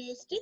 tasty?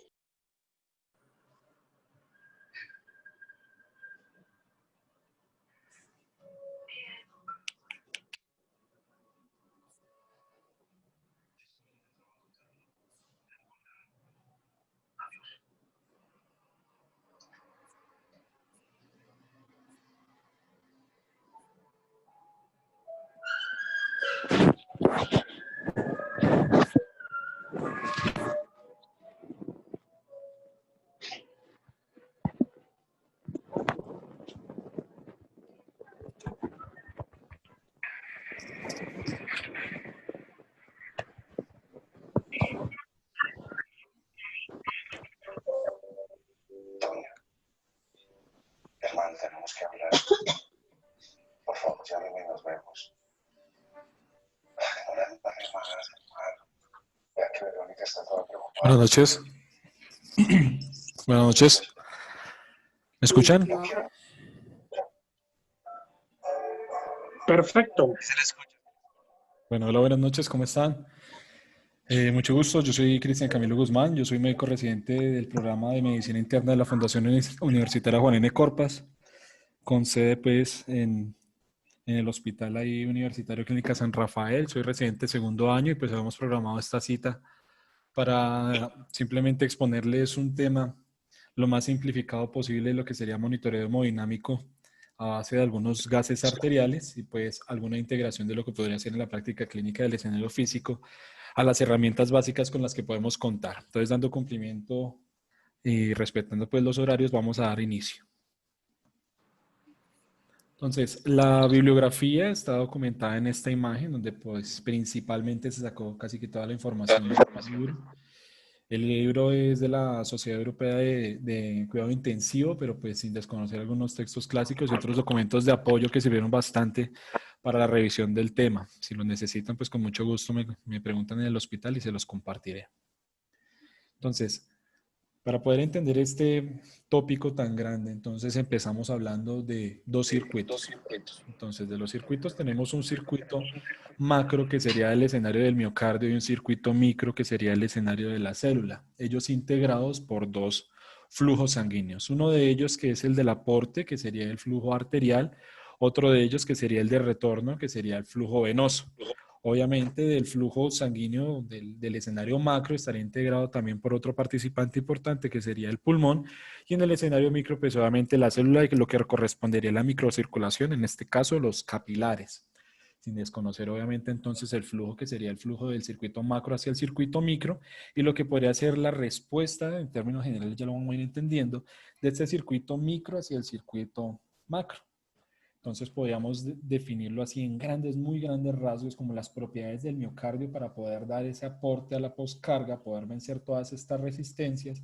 Hermano, tenemos que hablar. Por favor, llámeme y nos vemos. Una más, hermano. Vea que Verónica está toda preocupada. Buenas noches. Buenas noches. ¿Me escuchan? Perfecto. Bueno, hola, buenas noches, ¿cómo están? Mucho gusto, yo soy Cristian Camilo Guzmán, yo soy médico residente del programa de medicina interna de la Fundación Universitaria Juan N. Corpas, con sede pues en el hospital ahí universitario Clínica San Rafael. Soy residente segundo año y pues habíamos programado esta cita para simplemente exponerles un tema lo más simplificado posible de lo que sería monitoreo hemodinámico a base de algunos gases arteriales y pues alguna integración de lo que podría ser en la práctica clínica del escenario físico a las herramientas básicas con las que podemos contar. Entonces, dando cumplimiento y respetando pues los horarios, vamos a dar inicio. Entonces, la bibliografía está documentada en esta imagen, donde pues principalmente se sacó casi que toda la información del libro. El libro es de la Sociedad Europea de Cuidado Intensivo, pero pues sin desconocer algunos textos clásicos y otros documentos de apoyo que sirvieron bastante para la revisión del tema. Si lo necesitan, pues con mucho gusto me preguntan en el hospital y se los compartiré. Entonces, para poder entender este tópico tan grande, entonces empezamos hablando de dos circuitos. Entonces, de los circuitos tenemos un circuito macro que sería el escenario del miocardio y un circuito micro que sería el escenario de la célula. Ellos integrados por dos flujos sanguíneos. Uno de ellos que es el del aporte, que sería el flujo arterial. Otro de ellos que sería el de retorno, que sería el flujo venoso. Obviamente del flujo sanguíneo del escenario macro estaría integrado también por otro participante importante que sería el pulmón, y en el escenario micro pues obviamente la célula y lo que correspondería a la microcirculación, en este caso los capilares, sin desconocer obviamente entonces el flujo que sería el flujo del circuito macro hacia el circuito micro y lo que podría ser la respuesta, en términos generales ya lo vamos a ir entendiendo, de este circuito micro hacia el circuito macro. Entonces podríamos definirlo así en grandes, muy grandes rasgos como las propiedades del miocardio para poder dar ese aporte a la poscarga, poder vencer todas estas resistencias,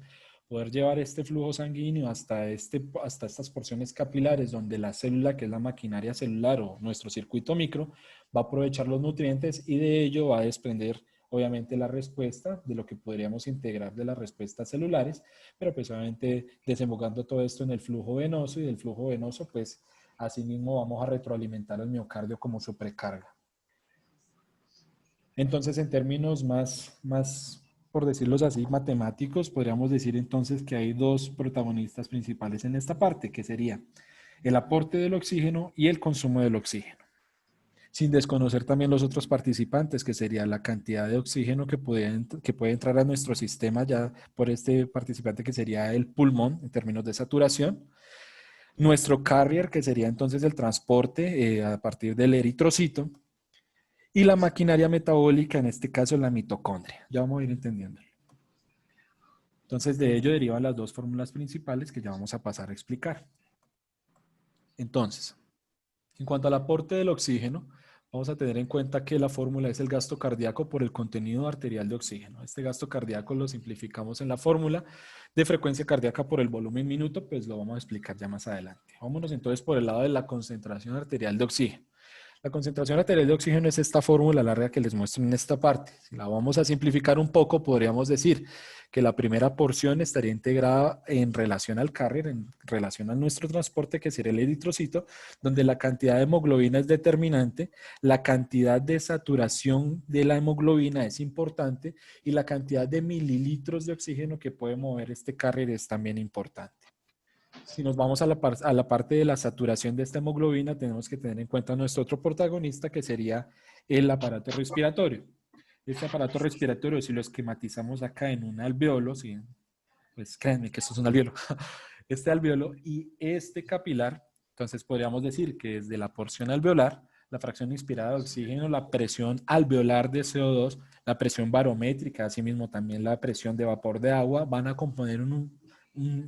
poder llevar este flujo sanguíneo hasta estas porciones capilares donde la célula, que es la maquinaria celular o nuestro circuito micro, va a aprovechar los nutrientes y de ello va a desprender obviamente la respuesta de lo que podríamos integrar de las respuestas celulares, pero pues obviamente desembocando todo esto en el flujo venoso y del flujo venoso pues asimismo vamos a retroalimentar al miocardio como su precarga. Entonces, en términos más, por decirlos así, matemáticos, podríamos decir entonces que hay dos protagonistas principales en esta parte, que sería el aporte del oxígeno y el consumo del oxígeno. Sin desconocer también los otros participantes, que sería la cantidad de oxígeno que puede entrar a nuestro sistema ya por este participante que sería el pulmón en términos de saturación. Nuestro carrier, que sería entonces el transporte a partir del eritrocito, y la maquinaria metabólica, en este caso la mitocondria. Ya vamos a ir entendiéndolo. Entonces, de ello derivan las dos fórmulas principales que ya vamos a pasar a explicar. Entonces, en cuanto al aporte del oxígeno, vamos a tener en cuenta que la fórmula es el gasto cardíaco por el contenido arterial de oxígeno. Este gasto cardíaco lo simplificamos en la fórmula de frecuencia cardíaca por el volumen minuto, pues lo vamos a explicar ya más adelante. Vámonos entonces por el lado de la concentración arterial de oxígeno. La concentración arterial de oxígeno es esta fórmula larga que les muestro en esta parte. Si la vamos a simplificar un poco, podríamos decir que la primera porción estaría integrada en relación al carrier, en relación a nuestro transporte, que sería el eritrocito, donde la cantidad de hemoglobina es determinante, la cantidad de saturación de la hemoglobina es importante y la cantidad de mililitros de oxígeno que puede mover este carrier es también importante. Si nos vamos a la parte de la saturación de esta hemoglobina, tenemos que tener en cuenta nuestro otro protagonista, que sería el aparato respiratorio. Este aparato respiratorio, si lo esquematizamos acá en un alveolo, ¿sí? Pues créanme que esto es un alveolo, este alveolo y este capilar, entonces podríamos decir que desde la porción alveolar, la fracción inspirada de oxígeno, la presión alveolar de CO2, la presión barométrica, asimismo también la presión de vapor de agua, van a componer un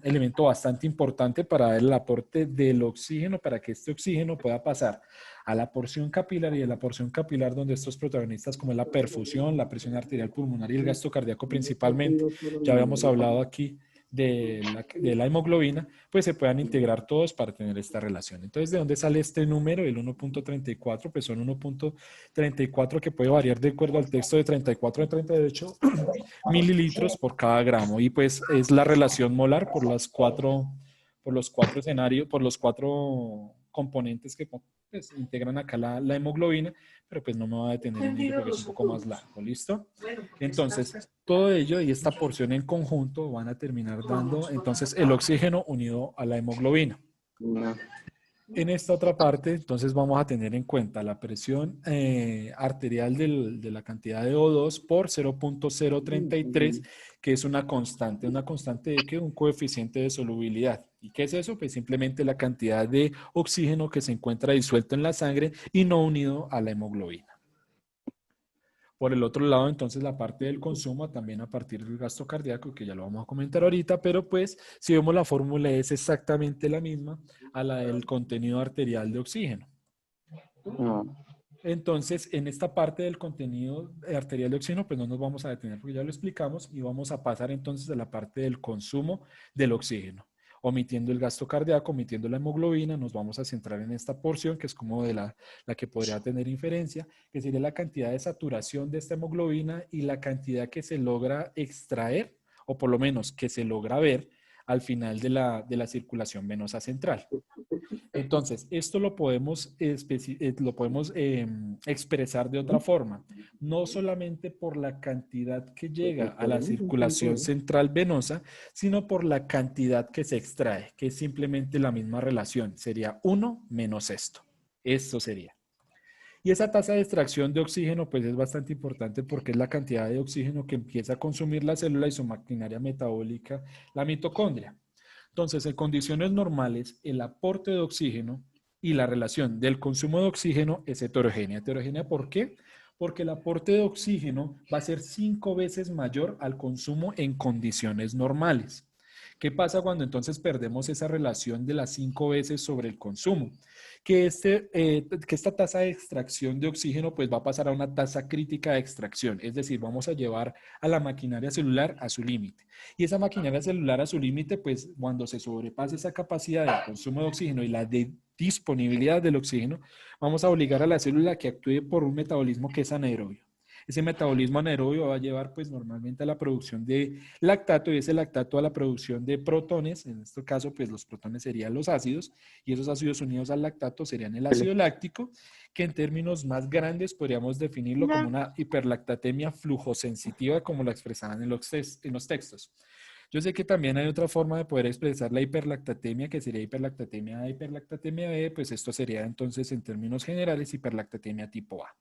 elemento bastante importante para dar el aporte del oxígeno, para que este oxígeno pueda pasar a la porción capilar y a la porción capilar donde estos protagonistas como es la perfusión, la presión arterial pulmonar y el gasto cardíaco principalmente, ya habíamos hablado aquí de la hemoglobina, pues se puedan integrar todos para tener esta relación. Entonces, ¿de dónde sale este número? El 1.34, pues son 1.34 que puede variar de acuerdo al texto de 34 a 38 mililitros por cada gramo. Y pues es la relación molar por los cuatro escenarios, por los cuatro componentes que pues, integran acá la hemoglobina, pero pues no me voy a detener en ello porque es un poco más largo, ¿listo? Entonces, todo ello y esta porción en conjunto van a terminar dando entonces el oxígeno unido a la hemoglobina. En esta otra parte, entonces vamos a tener en cuenta la presión arterial de la cantidad de O2 por 0.033, que es una constante de que un coeficiente de solubilidad. ¿Y qué es eso? Pues simplemente la cantidad de oxígeno que se encuentra disuelto en la sangre y no unido a la hemoglobina. Por el otro lado, entonces, la parte del consumo también a partir del gasto cardíaco, que ya lo vamos a comentar ahorita, pero pues si vemos la fórmula es exactamente la misma a la del contenido arterial de oxígeno. Entonces, en esta parte del contenido arterial de oxígeno, pues no nos vamos a detener porque ya lo explicamos y vamos a pasar entonces a la parte del consumo del oxígeno. Omitiendo el gasto cardíaco, omitiendo la hemoglobina, nos vamos a centrar en esta porción que es como de la que podría tener inferencia, que sería la cantidad de saturación de esta hemoglobina y la cantidad que se logra extraer, o por lo menos que se logra ver al final de la circulación venosa central. Entonces, esto lo podemos expresar de otra forma, no solamente por la cantidad que llega a la circulación central venosa, sino por la cantidad que se extrae, que es simplemente la misma relación, sería 1 menos esto. Esto sería. Y esa tasa de extracción de oxígeno pues es bastante importante porque es la cantidad de oxígeno que empieza a consumir la célula y su maquinaria metabólica, la mitocondria. Entonces, en condiciones normales, el aporte de oxígeno y la relación del consumo de oxígeno es heterogénea. ¿Heterogénea por qué? Porque el aporte de oxígeno va a ser 5 veces mayor al consumo en condiciones normales. ¿Qué pasa cuando entonces perdemos esa relación de las 5 veces sobre el consumo? Que esta tasa de extracción de oxígeno pues va a pasar a una tasa crítica de extracción, es decir, vamos a llevar a la maquinaria celular a su límite. Y esa maquinaria celular a su límite, pues cuando se sobrepase esa capacidad de consumo de oxígeno y la de disponibilidad del oxígeno, vamos a obligar a la célula a que actúe por un metabolismo que es anaerobio. Ese metabolismo anaerobio va a llevar pues normalmente a la producción de lactato y ese lactato a la producción de protones, en este caso pues los protones serían los ácidos y esos ácidos unidos al lactato serían el ácido láctico, que en términos más grandes podríamos definirlo como una hiperlactatemia flujosensitiva como la expresaban en los textos. Yo sé que también hay otra forma de poder expresar la hiperlactatemia, que sería hiperlactatemia A, hiperlactatemia B, pues esto sería entonces en términos generales hiperlactatemia tipo A.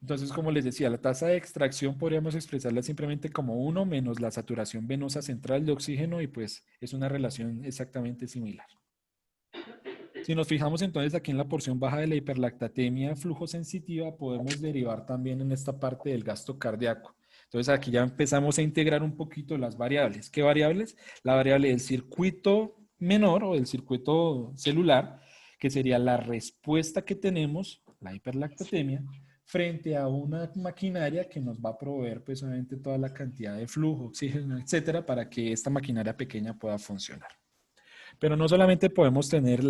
Entonces, como les decía, la tasa de extracción podríamos expresarla simplemente como 1 menos la saturación venosa central de oxígeno y pues es una relación exactamente similar. Si nos fijamos entonces aquí en la porción baja de la hiperlactatemia flujosensitiva, podemos derivar también en esta parte del gasto cardíaco. Entonces aquí ya empezamos a integrar un poquito las variables. ¿Qué variables? La variable del circuito menor o del circuito celular, que sería la respuesta que tenemos, la hiperlactatemia, frente a una maquinaria que nos va a proveer pues obviamente toda la cantidad de flujo, oxígeno, etcétera, para que esta maquinaria pequeña pueda funcionar. Pero no solamente podemos tener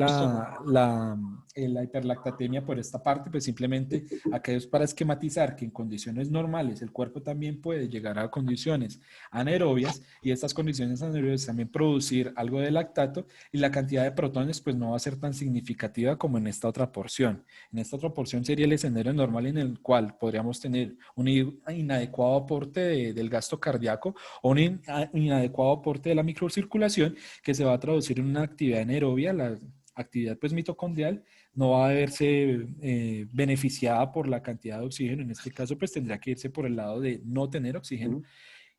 la hiperlactatemia por esta parte, pues simplemente aquello es para esquematizar que en condiciones normales el cuerpo también puede llegar a condiciones anaerobias y estas condiciones anaerobias también producir algo de lactato y la cantidad de protones pues no va a ser tan significativa como en esta otra porción. En esta otra porción sería el escenario normal en el cual podríamos tener un inadecuado aporte del gasto cardíaco o un inadecuado aporte de la microcirculación que se va a traducir en una actividad anaerobia, la actividad pues mitocondrial no va a verse beneficiada por la cantidad de oxígeno. En este caso pues tendría que irse por el lado de no tener oxígeno,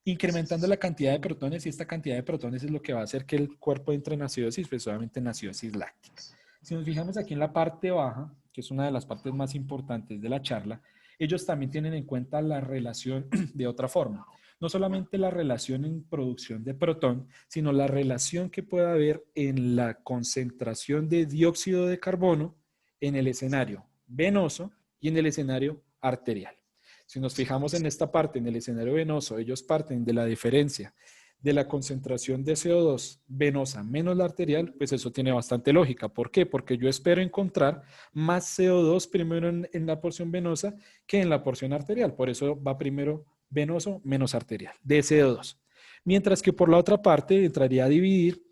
incrementando la cantidad de protones y esta cantidad de protones es lo que va a hacer que el cuerpo entre en acidosis, pues obviamente en acidosis láctica. Si nos fijamos aquí en la parte baja, que es una de las partes más importantes de la charla, ellos también tienen en cuenta la relación de otra forma. No solamente la relación en producción de protón, sino la relación que puede haber en la concentración de dióxido de carbono en el escenario venoso y en el escenario arterial. Si nos fijamos en esta parte, en el escenario venoso, ellos parten de la diferencia de la concentración de CO2 venosa menos la arterial, pues eso tiene bastante lógica. ¿Por qué? Porque yo espero encontrar más CO2 primero en la porción venosa que en la porción arterial. Por eso va primero venoso menos arterial, de CO2. Mientras que por la otra parte entraría a dividir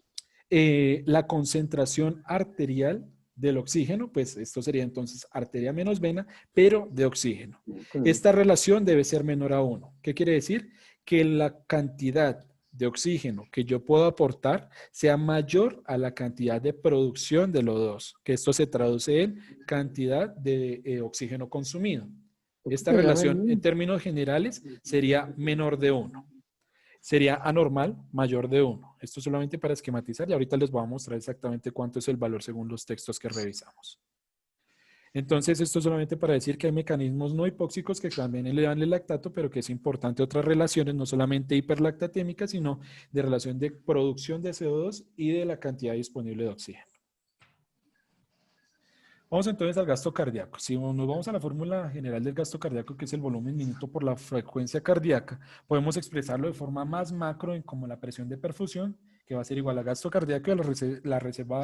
la concentración arterial del oxígeno, pues esto sería entonces arteria menos vena, pero de oxígeno. Esta relación debe ser menor a 1. ¿Qué quiere decir? Que la cantidad de oxígeno que yo puedo aportar sea mayor a la cantidad de producción del O2, que esto se traduce en cantidad de oxígeno consumido. Esta relación en términos generales sería menor de 1. Sería anormal mayor de 1. Esto solamente para esquematizar y ahorita les voy a mostrar exactamente cuánto es el valor según los textos que revisamos. Entonces, esto solamente para decir que hay mecanismos no hipóxicos que también elevan el lactato, pero que es importante otras relaciones, no solamente hiperlactatémicas, sino de relación de producción de CO2 y de la cantidad disponible de oxígeno. Vamos entonces al gasto cardíaco. Si nos vamos a la fórmula general del gasto cardíaco, que es el volumen minuto por la frecuencia cardíaca, podemos expresarlo de forma más macro en como la presión de perfusión, que va a ser igual a gasto cardíaco y a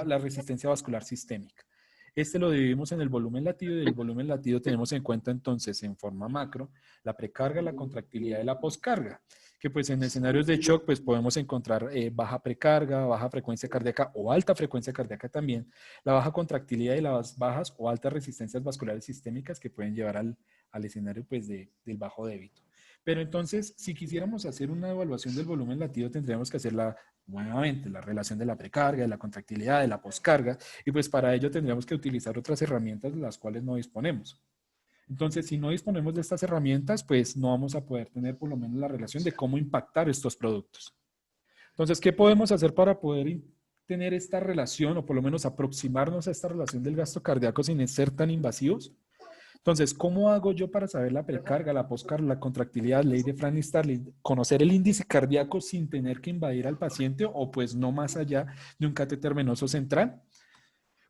la resistencia vascular sistémica. Este lo dividimos en el volumen latido y el volumen latido tenemos en cuenta entonces en forma macro la precarga, la contractilidad y la poscarga, que pues en escenarios de shock pues podemos encontrar baja precarga, baja frecuencia cardíaca o alta frecuencia cardíaca también, la baja contractilidad y las bajas o altas resistencias vasculares sistémicas que pueden llevar al escenario pues del bajo débito. Pero entonces, si quisiéramos hacer una evaluación del volumen latido, tendríamos que hacer nuevamente la relación de la precarga, de la contractilidad, de la poscarga, y pues para ello tendríamos que utilizar otras herramientas de las cuales no disponemos. Entonces, si no disponemos de estas herramientas, pues no vamos a poder tener por lo menos la relación de cómo impactar estos productos. Entonces, ¿qué podemos hacer para poder tener esta relación o por lo menos aproximarnos a esta relación del gasto cardíaco sin ser tan invasivos? Entonces, ¿cómo hago yo para saber la precarga, la poscarga, la contractilidad, ley de Franz-Starling, conocer el índice cardíaco sin tener que invadir al paciente o pues no más allá de un catéter venoso central?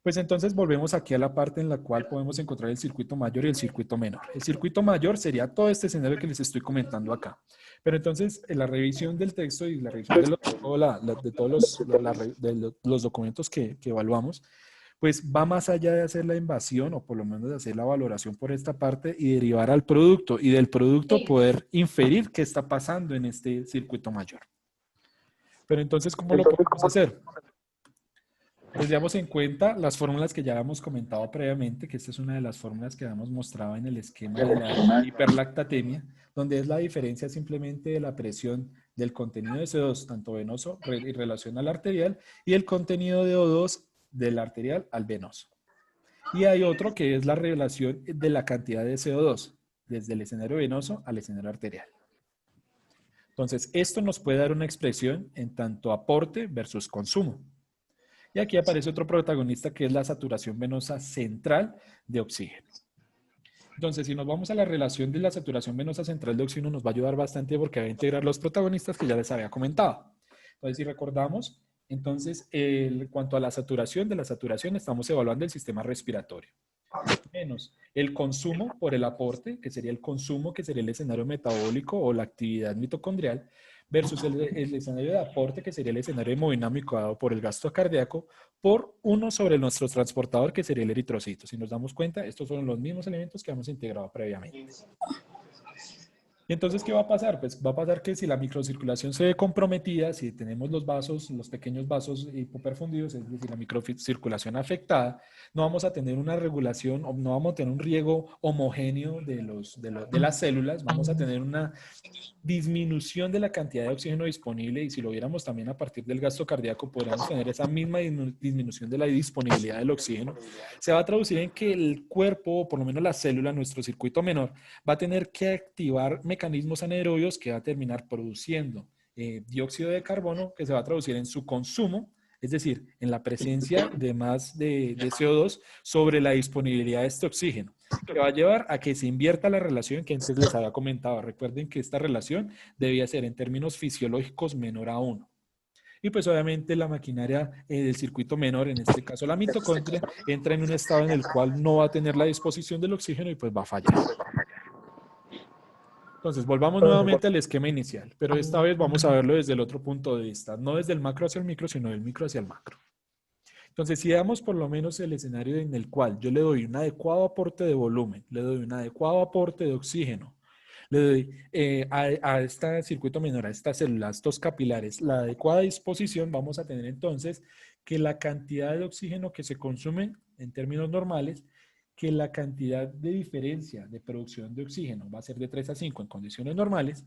Pues entonces volvemos aquí a la parte en la cual podemos encontrar el circuito mayor y el circuito menor. El circuito mayor sería todo este escenario que les estoy comentando acá. Pero entonces, en la revisión del texto y la revisión de todos los documentos que evaluamos, pues va más allá de hacer la invasión o por lo menos de hacer la valoración por esta parte y derivar al producto y del producto poder inferir qué está pasando en este circuito mayor. Pero entonces, ¿cómo lo podemos hacer? Tendríamos en cuenta las fórmulas que ya habíamos comentado previamente, que esta es una de las fórmulas que habíamos mostrado en el esquema de la hiperlactatemia, donde es la diferencia simplemente de la presión del contenido de CO2, tanto venoso en relación al arterial, y el contenido de O2 del arterial al venoso. Y hay otro que es la relación de la cantidad de CO2, desde el escenario venoso al escenario arterial. Entonces, esto nos puede dar una expresión en tanto aporte versus consumo. Y aquí aparece otro protagonista que es la saturación venosa central de oxígeno. Entonces, si nos vamos a la relación de la saturación venosa central de oxígeno, nos va a ayudar bastante porque va a integrar los protagonistas que ya les había comentado. Entonces, si recordamos, entonces, en cuanto a la saturación, de la saturación estamos evaluando el sistema respiratorio. Menos el consumo por el aporte, que sería el consumo, que sería el escenario metabólico o la actividad mitocondrial, versus el escenario de aporte, que sería el escenario hemodinámico dado por el gasto cardíaco, por 1 sobre nuestro transportador, que sería el eritrocito. Si nos damos cuenta, estos fueron los mismos elementos que hemos integrado previamente. Y entonces, ¿qué va a pasar? Pues va a pasar que si la microcirculación se ve comprometida, si tenemos los vasos, los pequeños vasos hipoperfundidos, es decir, la microcirculación afectada, no vamos a tener una regulación, o no vamos a tener un riego homogéneo de las células, vamos a tener una disminución de la cantidad de oxígeno disponible, y si lo viéramos también a partir del gasto cardíaco, podríamos tener esa misma disminución de la disponibilidad del oxígeno. Se va a traducir en que el cuerpo, o por lo menos la célula, nuestro circuito menor, va a tener que activar mecanismos anaerobios que va a terminar produciendo dióxido de carbono, que se va a traducir en su consumo, es decir, en la presencia de más de CO2 sobre la disponibilidad de este oxígeno, que va a llevar a que se invierta la relación que antes les había comentado. Recuerden que esta relación debía ser en términos fisiológicos menor a 1. Y pues obviamente la maquinaria del circuito menor, en este caso la mitocondria, entra en un estado en el cual no va a tener la disposición del oxígeno y pues va a fallar. Entonces, volvamos nuevamente al esquema inicial, pero esta vez vamos a verlo desde el otro punto de vista, no desde el macro hacia el micro, sino del micro hacia el macro. Entonces, si damos por lo menos el escenario en el cual yo le doy un adecuado aporte de volumen, le doy un adecuado aporte de oxígeno, le doy a este circuito menor, a estas células, a estos capilares, la adecuada disposición, vamos a tener entonces que la cantidad de oxígeno que se consume en términos normales, que la cantidad de diferencia de producción de oxígeno va a ser de 3 a 5 en condiciones normales,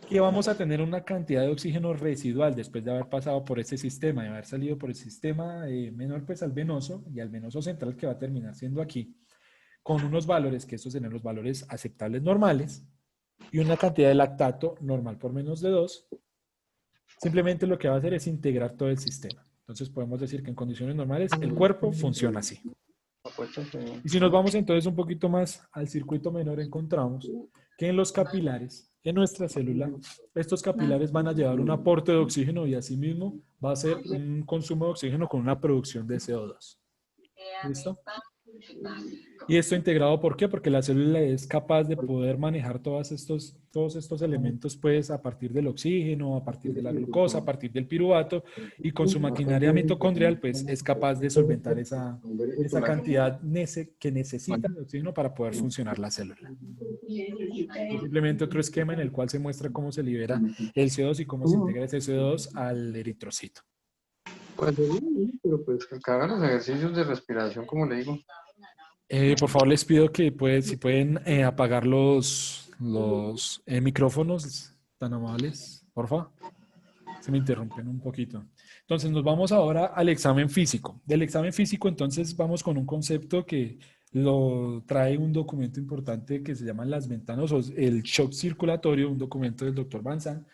que vamos a tener una cantidad de oxígeno residual después de haber pasado por este sistema, de haber salido por el sistema menor pues al venoso y al venoso central, que va a terminar siendo aquí, con unos valores, que estos serían los valores aceptables normales, y una cantidad de lactato normal por menos de 2. Simplemente lo que va a hacer es integrar todo el sistema. Entonces podemos decir que en condiciones normales el cuerpo funciona así. Y si nos vamos entonces un poquito más al circuito menor, encontramos que en los capilares, en nuestra célula, estos capilares van a llevar un aporte de oxígeno y asimismo va a ser un consumo de oxígeno con una producción de CO2. ¿Listo? Y esto integrado, ¿por qué? Porque la célula es capaz de poder manejar todos estos elementos, pues, a partir del oxígeno, a partir de la glucosa, a partir del piruvato, y con su maquinaria mitocondrial, pues, es capaz de solventar esa cantidad que necesita de oxígeno para poder funcionar la célula. Simplemente otro esquema en el cual se muestra cómo se libera el CO2 y cómo se integra ese CO2 al eritrocito. Pues, pero pues que hagan los ejercicios de respiración, como le digo. Por favor, les pido que si pueden apagar los micrófonos, tan amables, por favor. Se me interrumpen un poquito. Entonces, nos vamos ahora al examen físico. Del examen físico, entonces, vamos con un concepto que lo trae un documento importante que se llama las ventanas, o el shock circulatorio, un documento del doctor Van Zandt,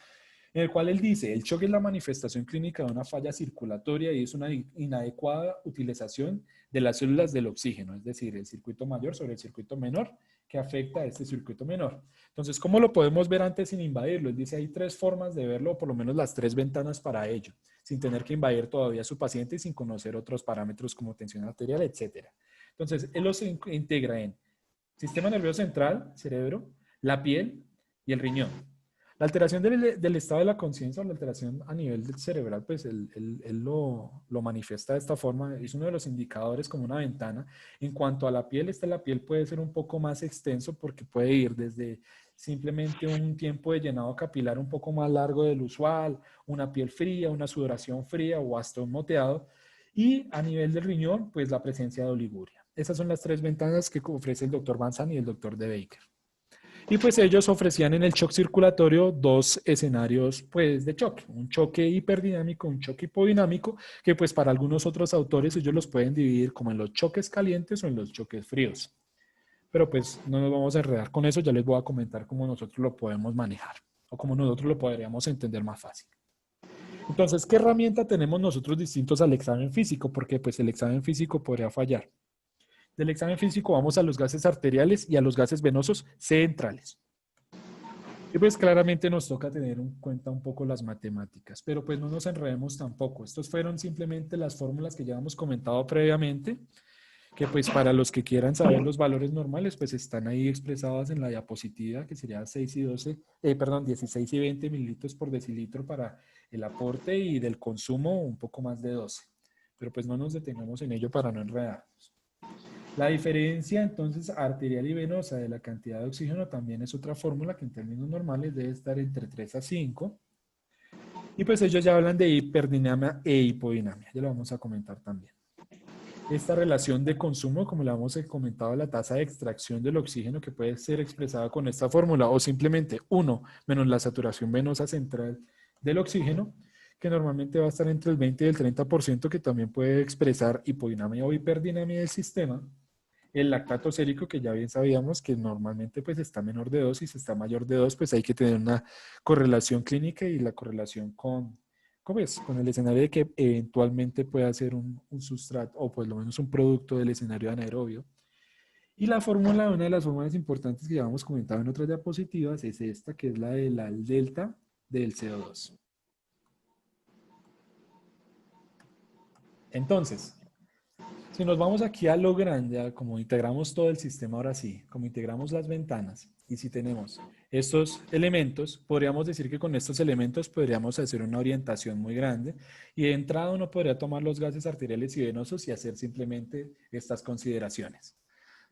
en el cual él dice, el shock es la manifestación clínica de una falla circulatoria y es una inadecuada utilización de las células del oxígeno, es decir, el circuito mayor sobre el circuito menor, que afecta a este circuito menor. Entonces, ¿cómo lo podemos ver antes sin invadirlo? Él dice, hay 3 formas de verlo, o por lo menos las 3 ventanas para ello, sin tener que invadir todavía a su paciente y sin conocer otros parámetros como tensión arterial, etc. Entonces, él los integra en sistema nervioso central, cerebro, la piel y el riñón. La alteración del estado de la conciencia, o la alteración a nivel cerebral, pues él lo manifiesta de esta forma. Es uno de los indicadores como una ventana. En cuanto a la piel, la piel puede ser un poco más extenso porque puede ir desde simplemente un tiempo de llenado capilar un poco más largo del usual, una piel fría, una sudoración fría o hasta un moteado. Y a nivel del riñón, pues la presencia de oliguria. Esas son las 3 ventanas que ofrece el doctor Van Zandt y el doctor De Backer. Y pues ellos ofrecían en el shock circulatorio 2 escenarios pues de choque, un choque hiperdinámico, un choque hipodinámico, que pues para algunos otros autores ellos los pueden dividir como en los choques calientes o en los choques fríos. Pero pues no nos vamos a enredar con eso, ya les voy a comentar cómo nosotros lo podemos manejar o cómo nosotros lo podríamos entender más fácil. Entonces, ¿qué herramienta tenemos nosotros distintos al examen físico? Porque pues el examen físico podría fallar. Del examen físico vamos a los gases arteriales y a los gases venosos centrales. Y pues claramente nos toca tener en cuenta un poco las matemáticas, pero pues no nos enredemos tampoco. Estos fueron simplemente las fórmulas que ya hemos comentado previamente, que pues para los que quieran saber los valores normales, pues están ahí expresados en la diapositiva, que sería 6 y 12, perdón, 16 y 20 mililitros por decilitro para el aporte y del consumo un poco más de 12. Pero pues no nos detengamos en ello para no enredarnos. La diferencia entonces arterial y venosa de la cantidad de oxígeno también es otra fórmula que en términos normales debe estar entre 3 a 5. Y pues ellos ya hablan de hiperdinamia e hipodinamia, ya lo vamos a comentar también. Esta relación de consumo, como le hemos comentado, la tasa de extracción del oxígeno que puede ser expresada con esta fórmula o simplemente 1 menos la saturación venosa central del oxígeno, que normalmente va a estar entre el 20 y el 30%, que también puede expresar hipodinamia o hiperdinamia del sistema. El lactato sérico, que ya bien sabíamos que normalmente pues está menor de 2 y si está mayor de 2, pues hay que tener una correlación clínica y la correlación con el escenario de que eventualmente pueda ser un sustrato o pues lo menos un producto del escenario anaerobio. Y la fórmula, una de las fórmulas importantes que ya hemos comentado en otras diapositivas es esta, que es la de la delta del CO2. Entonces, si nos vamos aquí a lo grande, a como integramos todo el sistema ahora sí, como integramos las ventanas, y si tenemos estos elementos, podríamos decir que con estos elementos podríamos hacer una orientación muy grande y de entrada uno podría tomar los gases arteriales y venosos y hacer simplemente estas consideraciones.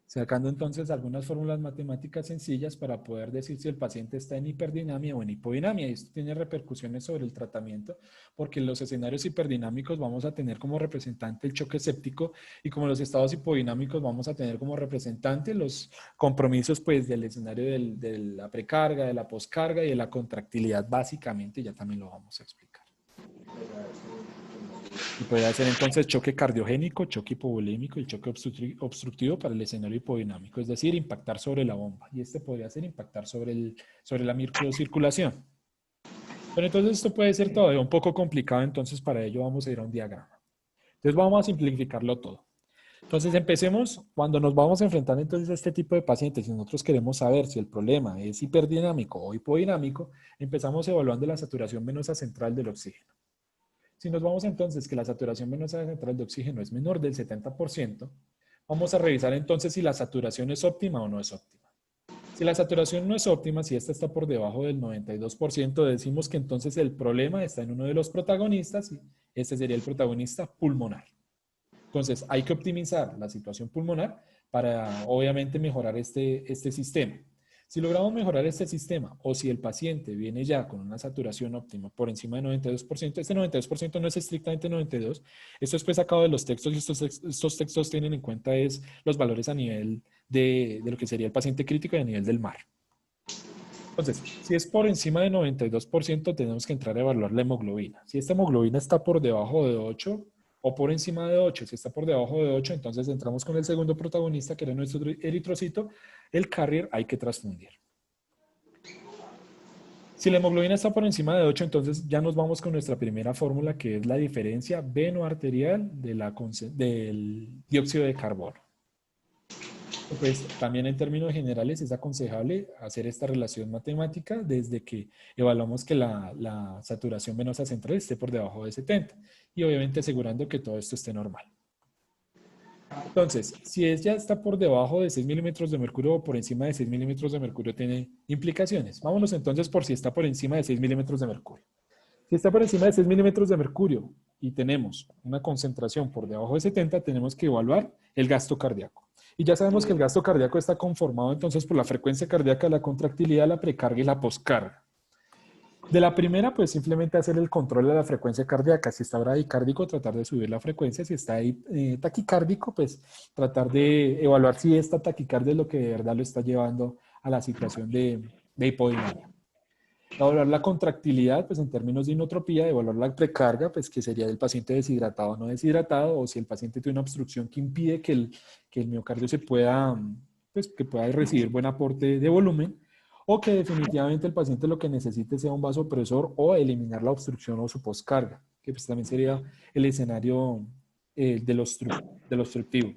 Sacando entonces algunas fórmulas matemáticas sencillas para poder decir si el paciente está en hiperdinamia o en hipodinamia. Y esto tiene repercusiones sobre el tratamiento, porque en los escenarios hiperdinamicos vamos a tener como representante el choque séptico y como los estados hipodinámicos vamos a tener como representante los compromisos pues del escenario de la precarga, de la poscarga y de la contractilidad básicamente, ya también lo vamos a explicar. Y puede hacer entonces choque cardiogénico, choque hipovolémico y choque obstructivo para el escenario hipodinámico, es decir, impactar sobre la bomba. Y este podría ser impactar sobre la microcirculación. Pero entonces esto puede ser todavía un poco complicado, entonces para ello vamos a ir a un diagrama. Entonces vamos a simplificarlo todo. Entonces empecemos, cuando nos vamos a enfrentar entonces a este tipo de pacientes y nosotros queremos saber si el problema es hiperdinámico o hipodinámico, empezamos evaluando la saturación venosa central del oxígeno. Si nos vamos entonces que la saturación venosa central de oxígeno es menor del 70%, vamos a revisar entonces si la saturación es óptima o no es óptima. Si la saturación no es óptima, si esta está por debajo del 92%, decimos que entonces el problema está en uno de los protagonistas y este sería el protagonista pulmonar. Entonces hay que optimizar la situación pulmonar para obviamente mejorar este sistema. Si logramos mejorar este sistema o si el paciente viene ya con una saturación óptima por encima de 92%, este 92% no es estrictamente 92%, esto es pues sacado de los textos y estos textos tienen en cuenta los valores a nivel de lo que sería el paciente crítico y a nivel del mar. Entonces, si es por encima de 92%, tenemos que entrar a evaluar la hemoglobina. Si esta hemoglobina está por debajo de 8 o por encima de 8, si está por debajo de 8, entonces entramos con el segundo protagonista, que era nuestro eritrocito, el carrier, hay que transfundir. Si la hemoglobina está por encima de 8, entonces ya nos vamos con nuestra primera fórmula, que es la diferencia venoarterial del dióxido de carbono. Pues también en términos generales es aconsejable hacer esta relación matemática desde que evaluamos que la saturación venosa central esté por debajo de 70 y obviamente asegurando que todo esto esté normal. Entonces, si ella está por debajo de 6 milímetros de mercurio o por encima de 6 milímetros de mercurio, tiene implicaciones. Vámonos entonces por si está por encima de 6 milímetros de mercurio. Si está por encima de 6 milímetros de mercurio y tenemos una concentración por debajo de 70, tenemos que evaluar el gasto cardíaco. Y ya sabemos que el gasto cardíaco está conformado entonces por la frecuencia cardíaca, la contractilidad, la precarga y la poscarga. De la primera, pues simplemente hacer el control de la frecuencia cardíaca. Si está bradicárdico, tratar de subir la frecuencia. Si está taquicárdico, pues tratar de evaluar si esta taquicardia es lo que de verdad lo está llevando a la situación de hipodinamia. Evaluar la contractilidad, pues en términos de inotropía, evaluar la precarga, pues que sería del paciente deshidratado o no deshidratado, o si el paciente tiene una obstrucción que impide que el miocardio que pueda recibir buen aporte de volumen, o que definitivamente el paciente lo que necesite sea un vasopresor o eliminar la obstrucción o su poscarga, que pues también sería el escenario del obstructivo.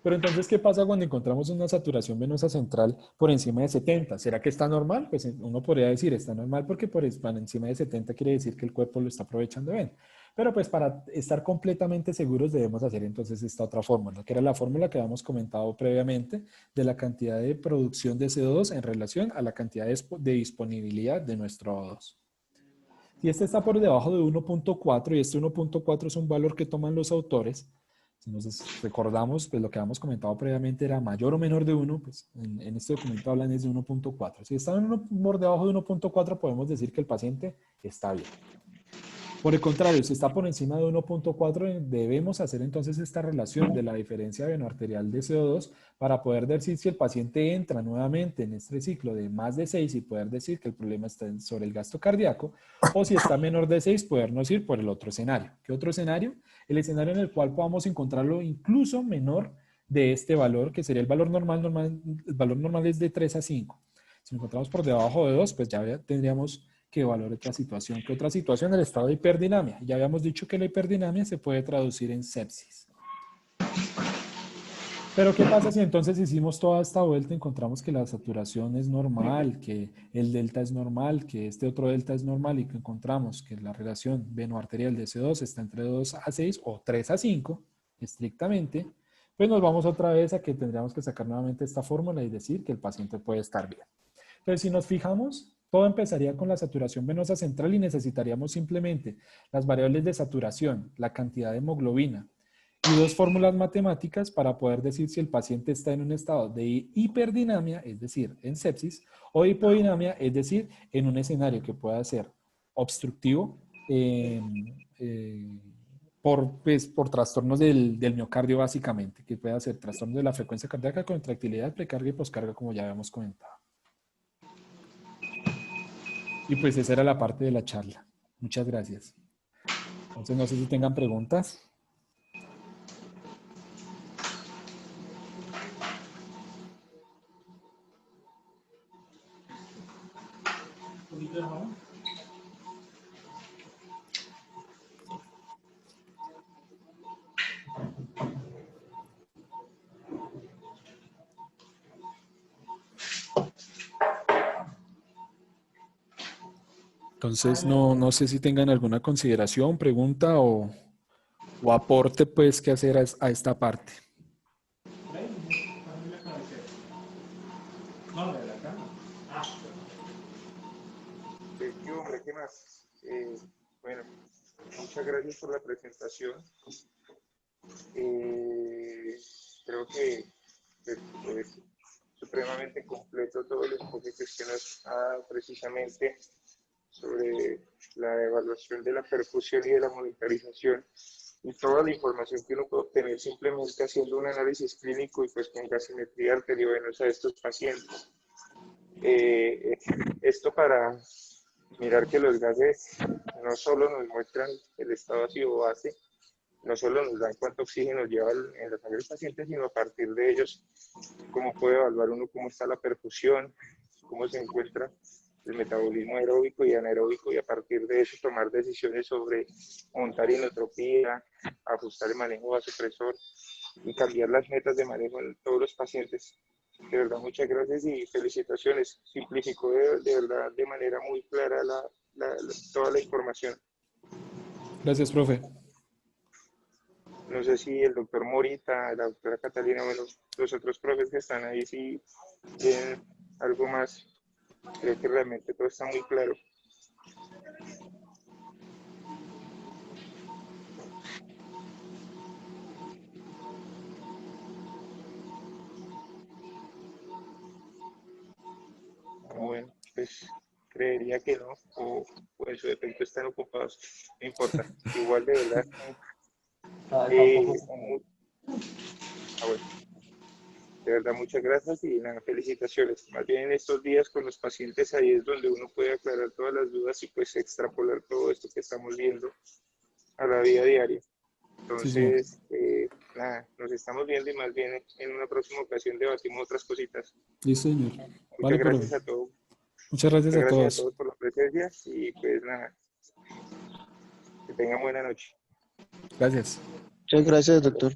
Pero entonces, ¿qué pasa cuando encontramos una saturación venosa central por encima de 70? ¿Será que está normal? Pues uno podría decir, está normal porque por encima de 70 quiere decir que el cuerpo lo está aprovechando bien. Pero pues para estar completamente seguros debemos hacer entonces esta otra fórmula, que era la fórmula que habíamos comentado previamente de la cantidad de producción de CO2 en relación a la cantidad de disponibilidad de nuestro O2. Si este está por debajo de 1.4 y este 1.4 es un valor que toman los autores, entonces recordamos, pues lo que habíamos comentado previamente era mayor o menor de 1, pues en este documento hablan es de 1.4. Si está por debajo de 1.4 podemos decir que el paciente está bien. Por el contrario, si está por encima de 1.4, debemos hacer entonces esta relación de la diferencia venoarterial de CO2 para poder decir si el paciente entra nuevamente en este ciclo de más de 6 y poder decir que el problema está sobre el gasto cardíaco, o si está menor de 6, podernos ir por el otro escenario. ¿Qué otro escenario? El escenario en el cual podamos encontrarlo incluso menor de este valor, que sería el valor normal, el valor normal es de 3 a 5. Si lo encontramos por debajo de 2, pues ya tendríamos que evaluar otra situación. ¿Qué otra situación? El estado de hiperdinamia. Ya habíamos dicho que la hiperdinamia se puede traducir en sepsis. Pero ¿qué pasa si entonces hicimos toda esta vuelta y encontramos que la saturación es normal, que el delta es normal, que este otro delta es normal y que encontramos que la relación venoarterial de C2 está entre 2 a 6 o 3 a 5, estrictamente, pues nos vamos otra vez a que tendríamos que sacar nuevamente esta fórmula y decir que el paciente puede estar bien. Entonces, si nos fijamos, todo empezaría con la saturación venosa central y necesitaríamos simplemente las variables de saturación, la cantidad de hemoglobina y dos fórmulas matemáticas para poder decir si el paciente está en un estado de hiperdinamia, es decir, en sepsis, o hipodinamia, es decir, en un escenario que pueda ser obstructivo por trastornos del miocardio básicamente, que pueda ser trastornos de la frecuencia cardíaca, contractilidad, precarga y poscarga, como ya habíamos comentado. Y pues esa era la parte de la charla. Muchas gracias. Entonces no sé si tengan preguntas. Entonces no sé si tengan alguna consideración, pregunta o aporte pues que hacer a esta parte. Hombre, ¿qué más? Bueno, muchas gracias por la presentación. Creo que es supremamente completo todo el enfoque que usted nos ha dado precisamente sobre la evaluación de la perfusión y de la monitorización y toda la información que uno puede obtener simplemente haciendo un análisis clínico y pues con gasimetría arteriovenosa de estos pacientes. Esto para mirar que los gases no solo nos muestran el estado ácido o base, no solo nos dan cuánto oxígeno lleva en la sangre del paciente, sino a partir de ellos, cómo puede evaluar uno cómo está la perfusión, cómo se encuentra el metabolismo aeróbico y anaeróbico, y a partir de eso tomar decisiones sobre montar inotropía, ajustar el manejo vasopresor y cambiar las metas de manejo en todos los pacientes. De verdad, muchas gracias y felicitaciones. Simplificó de verdad de manera muy clara toda la información. Gracias, profe. No sé si el doctor Morita, la doctora Catalina, bueno, los otros profes que están ahí, si tienen algo más. Creo que realmente todo está muy claro. Bueno, pues creería que no, o en su defecto están ocupados, no importa. Igual de verdad. Bueno, de verdad, muchas gracias y nada, felicitaciones. Más bien en estos días con los pacientes ahí es donde uno puede aclarar todas las dudas y pues extrapolar todo esto que estamos viendo a la vida diaria. Entonces, sí, nada, nos estamos viendo y más bien en una próxima ocasión debatimos otras cositas. Sí, señor. Muchas gracias a todos. Muchas gracias a todos. A todos por la presencia y pues nada, que tengan buena noche. Gracias. Muchas gracias, doctor.